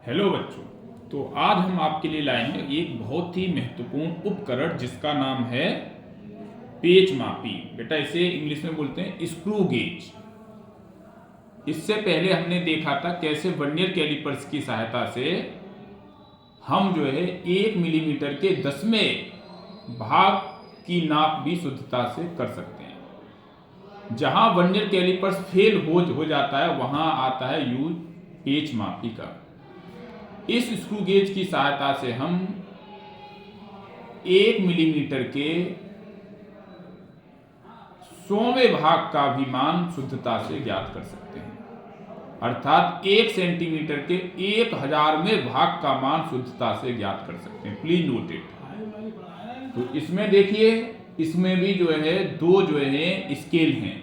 Hello बच्चों। तो आज हम आपके लिए लाए हैं एक बहुत ही महत्वपूर्ण उपकरण जिसका नाम है पेच मापी। बेटा इसे इंग्लिश में बोलते हैं स्क्रू गेज। इससे पहले हमने देखा था कैसे वर्नियर कैलिपर्स की सहायता से हम जो है 1 मिलीमीटर के 10वें भाग की नाप भी शुद्धता से कर सकते हैं। जहां वर्नियर कैलिपर्स फेल हो जाता है वहां आता है यूज पेच मापी का। इस स्क्रू गेज की सहायता से हम 1 मिलीमीटर के 100वें भाग का भी मान शुद्धता से ज्ञात कर सकते हैं, अर्थात 1 सेंटीमीटर के 1000वें भाग का मान शुद्धता से ज्ञात कर सकते हैं। Please note it. तो इसमें देखिए, इसमें भी जो है दो जो है स्केल हैं।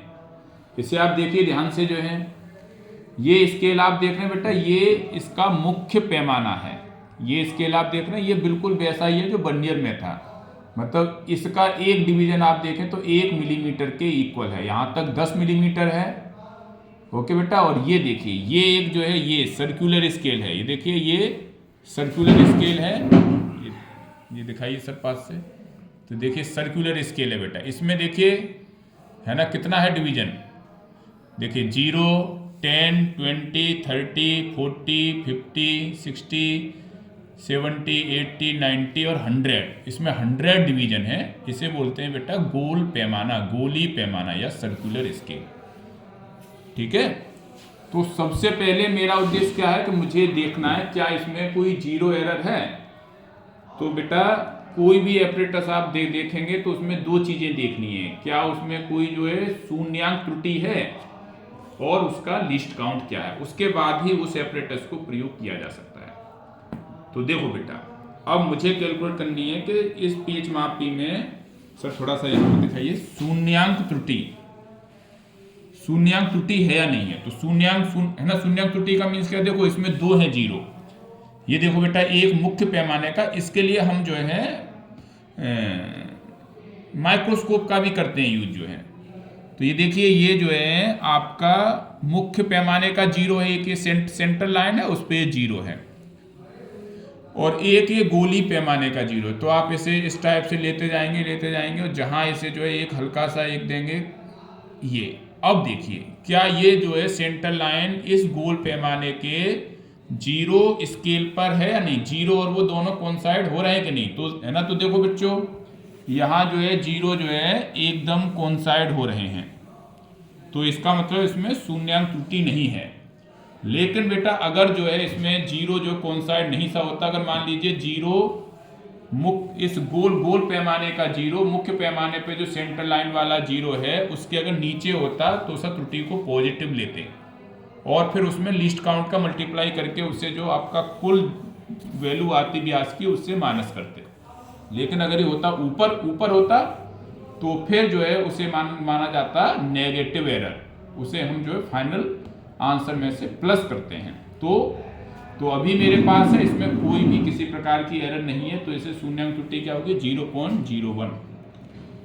इसे आप देखिए ध्यान से, जो है ये स्केल आप देख रहे हैं बेटा, ये इसका मुख्य पैमाना है। ये स्केल आप देख रहे हैं, ये बिल्कुल वैसा ही है जो वर्नियर में था। मतलब इसका एक डिवीजन आप देखें तो 1 मिलीमीटर के इक्वल है। यहाँ तक 10 मिलीमीटर है। ओके बेटा, और ये देखिए ये एक जो है ये सर्कुलर स्केल है। ये देखिए ये सर्कुलर स्केल है। ये दिखाइए सर पास से। तो देखिए सर्कुलर स्केल है बेटा। इसमें देखिए है ना कितना है डिवीजन। देखिए 0, 10, 20, 30, 40, 50, 60, 70, 80, 90 और 100। इसमें 100 डिवीजन है। इसे बोलते हैं बेटा गोल पैमाना, गोली पैमाना या सर्कुलर स्केल। ठीक है। तो सबसे पहले मेरा उद्देश्य क्या है कि मुझे देखना है क्या इसमें कोई जीरो एरर है। तो बेटा कोई भी एपरेटस आप देखेंगे तो उसमें दो चीजें देखनी है। क्या उसमें कोई जो है शून्यांक त्रुटि है और उसका लिस्ट काउंट क्या है। उसके बाद ही उस एपरेटस को प्रयोग किया जा सकता है। तो देखो बेटा, अब मुझे कैलकुलेट करनी है कि इस पेच मापी में, सर थोड़ा सा यहाँ पर दिखाइए, शून्यांक त्रुटि है या नहीं है। तो है ना, शून्यांक त्रुटि का मीन्स क्या, देखो इसमें दो है जीरो। ये देखो बेटा एक मुख्य पैमाने का, इसके लिए हम जो है माइक्रोस्कोप का भी करते हैं यूज जो है। तो ये देखिए ये जो है आपका मुख्य पैमाने का जीरो है। एक ये सेंटर लाइन है, उस पर जीरो है, और एक ये गोली पैमाने का जीरो है। तो आप इसे इस टाइप से लेते जाएंगे और जहां इसे जो है एक हल्का सा एक देंगे ये। अब देखिए क्या ये जो है सेंटर लाइन इस गोल पैमाने के जीरो स्केल पर है या नहीं। जीरो और वो दोनों कोइंसाइड हो रहे हैं कि नहीं, तो है ना। तो देखो बच्चों यहाँ जो है जीरो जो है एकदम कोइंसाइड हो रहे हैं। तो इसका मतलब इसमें शून्यांक त्रुटि नहीं है। लेकिन बेटा अगर जो है इसमें जीरो जो कोइंसाइड नहीं सा होता, अगर मान लीजिए जीरो इस गोल पैमाने का जीरो मुख्य पैमाने पे जो सेंटर लाइन वाला जीरो है उसके अगर नीचे होता तो उस त्रुटि को पॉजिटिव लेते और फिर उसमें लिस्ट काउंट का मल्टीप्लाई करके उससे जो आपका कुल वैल्यू आती व्यास की उससे माइनस करते। लेकिन अगर ये होता ऊपर होता तो फिर जो है उसे माना जाता नेगेटिव एरर। उसे हम जो है फाइनल आंसर में से प्लस करते हैं। तो अभी मेरे पास है, इसमें कोई भी किसी प्रकार की एरर नहीं है। तो इसे शून्यांक त्रुटि क्या होगी, 0.01।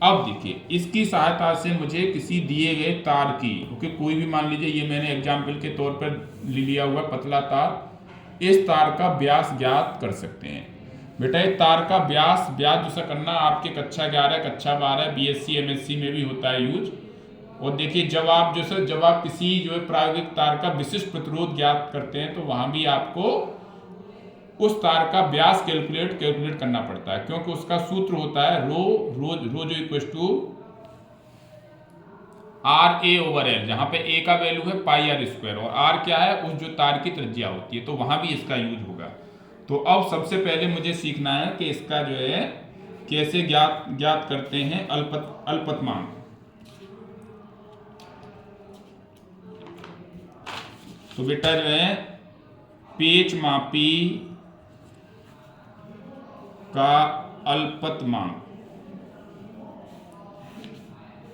अब देखिए इसकी सहायता से मुझे किसी दिए गए तार की, ओके कोई भी मान लीजिए, ये मैंने एग्जाम्पल के तौर पर लिया हुआ पतला तार, इस तार का व्यास ज्ञात कर सकते हैं। बेटा ये तार का व्यास जो करना आपके कक्षा 11, कक्षा 12, BSc MSc में भी होता है यूज। और देखिए जब आप किसी जो है प्रायोगिक तार का विशिष्ट प्रतिरोध ज्ञात करते हैं तो वहां भी आपको उस तार का व्यास कैलकुलेट करना पड़ता है, क्योंकि उसका सूत्र होता है रो जो इक्वल टू RA/L, जहां पे A का वैल्यू है πr², और R क्या है, उस जो तार की त्रिज्या होती है। तो वहां भी इसका यूज होगा। तो अब सबसे पहले मुझे सीखना है कि इसका जो है कैसे ज्ञात करते हैं अल्पतमांक। तो बेटा जो है पेच मापी का अल्पतमांक,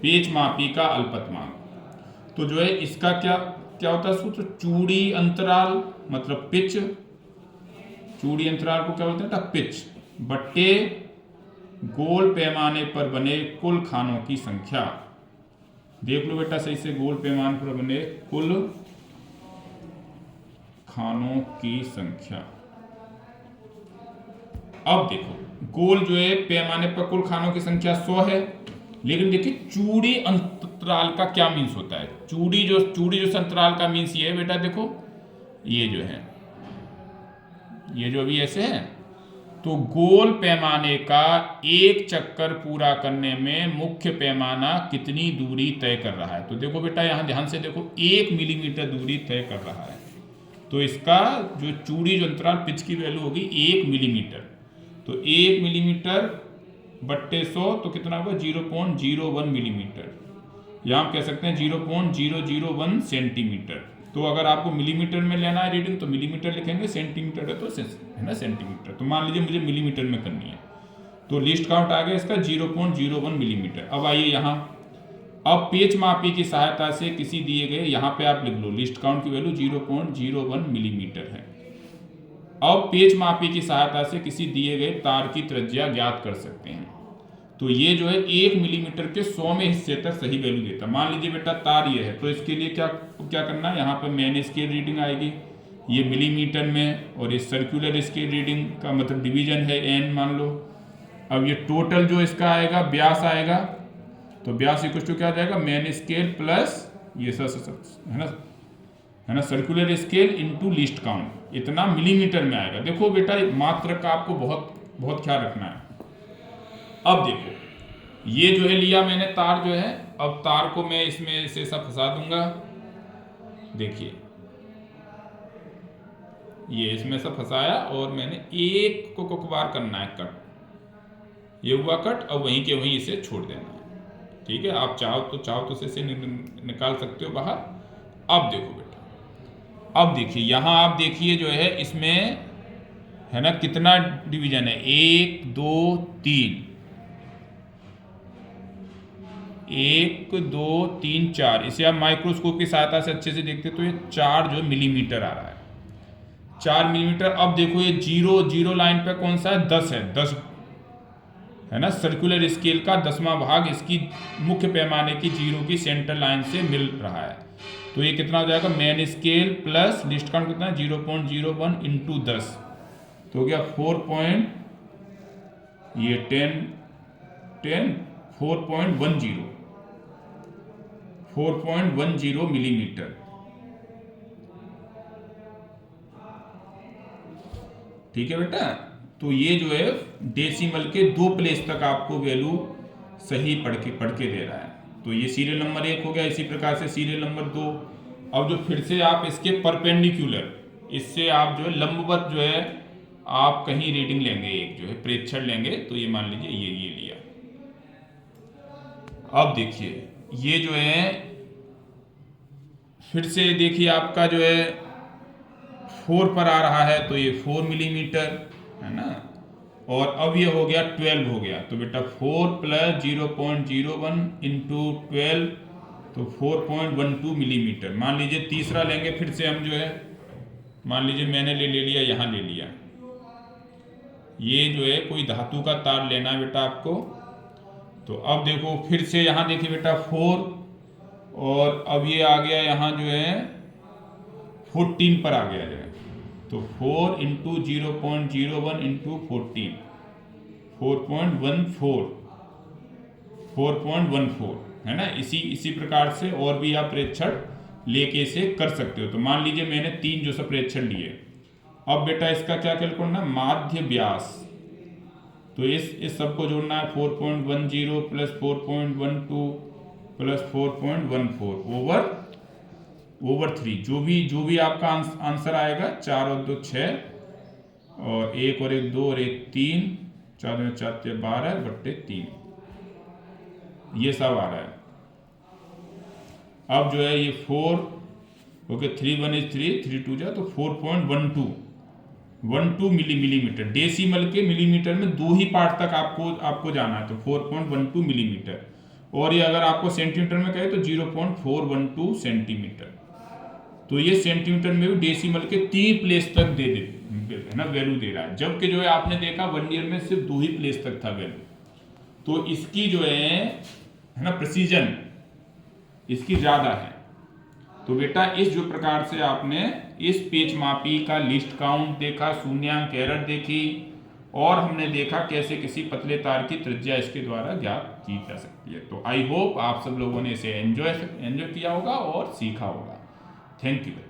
पेच मापी का अल्पतमांक, तो जो है इसका क्या होता है सूत्र, चूड़ी अंतराल मतलब पिच, चूड़ी अंतराल को क्या बोलते हैं, पिच बट्टे गोल पैमाने पर बने कुल खानों की संख्या। देख लो बेटा सही से, गोल पैमाने पर बने कुल खानों की संख्या। अब देखो गोल जो है पैमाने पर कुल खानों की संख्या 100 है, लेकिन देखिए चूड़ी अंतराल का क्या मीन्स होता है। चूड़ी जो अंतराल का मीन्स ये है बेटा, देखो ये जो है, ये जो अभी ऐसे है, तो गोल पैमाने का एक चक्कर पूरा करने में मुख्य पैमाना कितनी दूरी तय कर रहा है। तो देखो बेटा यहां ध्यान से देखो, 1 मिलीमीटर दूरी तय कर रहा है। तो इसका जो चूड़ी जो अंतराल पिच की वैल्यू होगी 1 मिलीमीटर। तो 1 मिलीमीटर बट्टे 100 तो कितना होगा 0.01 मिलीमीटर, या हम कह सकते हैं 0.001 सेंटीमीटर। तो अगर आपको मिलीमीटर में लेना है रीडिंग तो मिलीमीटर लिखेंगे, सेंटीमीटर है तो है ना सेंटीमीटर। तो मान लीजिए मुझे मिलीमीटर में करनी है, तो लिस्ट काउंट आ गया इसका 0.01 मिलीमीटर। अब आइए यहाँ, अब पेच मापी की सहायता से किसी दिए गए, यहाँ पे आप लिख लो लिस्ट काउंट की वैल्यू 0.01 मिलीमीटर है। अब पेच मापी की सहायता से किसी दिए गए तार की त्रिज्या ज्ञात कर सकते हैं। तो ये जो है 1 मिलीमीटर के 100वें हिस्से तक सही वैल्यू देता है। मान लीजिए बेटा तार ये है, तो इसके लिए क्या करना है, यहाँ पे मेन स्केल रीडिंग आएगी ये मिलीमीटर में, और ये सर्कुलर स्केल रीडिंग का मतलब डिवीजन है n मान लो। अब ये टोटल जो इसका आएगा व्यास आएगा, तो व्यास इक्वल टू क्या आ जाएगा, मेन स्केल प्लस ये है ना circular scale into list count, इतना मिलीमीटर में आएगा। देखो बेटा मात्रक का आपको बहुत बहुत ख्याल रखना है। अब देखो ये जो है लिया मैंने तार जो है, अब तार को मैं इसमें से सब फंसा दूंगा। देखिए ये इसमें सब फंसाया और मैंने एक को बार करना है कट, ये हुआ कट। अब वहीं के वहीं इसे छोड़ देना है, ठीक है। आप चाहो तो इसे निकाल सकते हो बाहर। अब देखो बेटा, अब देखिए यहाँ आप देखिए जो है इसमें है ना कितना डिवीजन है, 1 2 3, 1 2 3 4। इसे आप माइक्रोस्कोप की सहायता से अच्छे से देखते तो ये 4 जो मिलीमीटर आ रहा है, 4 मिलीमीटर। अब देखो ये जीरो लाइन पे कौन सा है, 10 है, 10 है ना सर्कुलर स्केल का 10वां भाग इसकी मुख्य पैमाने की जीरो की सेंटर लाइन से मिल रहा है। तो ये कितना हो जाएगा, main scale plus list count कितना है 0.01 इंटू 10, तो हो गया 4.10 मिलीमीटर, ठीक है बेटा। तो ये जो है डेसिमल के 2 प्लेस तक आपको वैल्यू सही पढ़ के दे रहा है। तो ये सीरियल नंबर 1 हो गया। इसी प्रकार से सीरियल नंबर 2, अब जो फिर से आप इसके परपेंडिकुलर, इससे आप जो है लंबवत जो है आप कहीं रीडिंग लेंगे, एक जो है प्रेक्षण लेंगे। तो ये मान लीजिए ये लिया। अब देखिए ये जो है फिर से देखिए आपका जो है 4 पर आ रहा है, तो ये 4 मिलीमीटर है ना, और अब ये हो गया 12 हो गया। तो बेटा 4 प्लस 0.01 इंटू 12, तो 4.12 मिलीमीटर। मान लीजिए तीसरा लेंगे फिर से हम जो है, मान लीजिए मैंने ले लिया, यहाँ ले लिया। ये जो है कोई धातु का तार लेना है बेटा आपको। तो अब देखो फिर से यहाँ देखिए बेटा 4, और अब ये आ गया यहाँ जो है 14 पर आ गया है। तो 4 इंटू 0.01 इंटू 14, 4.14 है ना। इसी प्रकार से और भी आप प्रेक्षण लेके इसे कर सकते हो। तो मान लीजिए मैंने 3 जो सब प्रेक्षण लिए। अब बेटा इसका क्या कैलकुलेट करना, माध्य व्यास। तो इस सबको जोड़ना है, 4.10 प्लस 4.12 प्लस 4.14 ओवर 3, जो भी आपका आंसर आएगा। 4 और 2 6, और 1 और 1 2 और 1 3, 4 में 4 12 बट्टे 3, ये सब आ रहा है। अब जो है ये 4 ओके, 3 1 is 3, 3 2 जा, तो 4.12 मिलीमीटर। डेसिमल के मिलीमीटर में 2 ही पार्ट तक आपको जाना है, तो 4.12 मिलीमीटर। और ये अगर आपको सेंटीमीटर में कहे तो 0.412 सेंटीमीटर। तो ये सेंटीमीटर में भी डेसिमल के 3 प्लेस तक दे है ना वैल्यू दे रहा है, जबकि जो है आपने देखा वर्नियर में सिर्फ 2 ही प्लेस तक था वैल्यू। तो इसकी जो है ना प्रिसीजन इसकी ज़्यादा है। तो बेटा इस जो प्रकार से आपने इस पेच मापी का लिस्ट काउंट देखा, शून्यांक एरर देखी, और हमने देखा कैसे किसी पतले तार की त्रिज्या इसके द्वारा ज्ञात की जा सकती है। तो आई होप आप सब लोगों ने इसे एंजॉय किया होगा और सीखा होगा। थैंक यू बच्चों।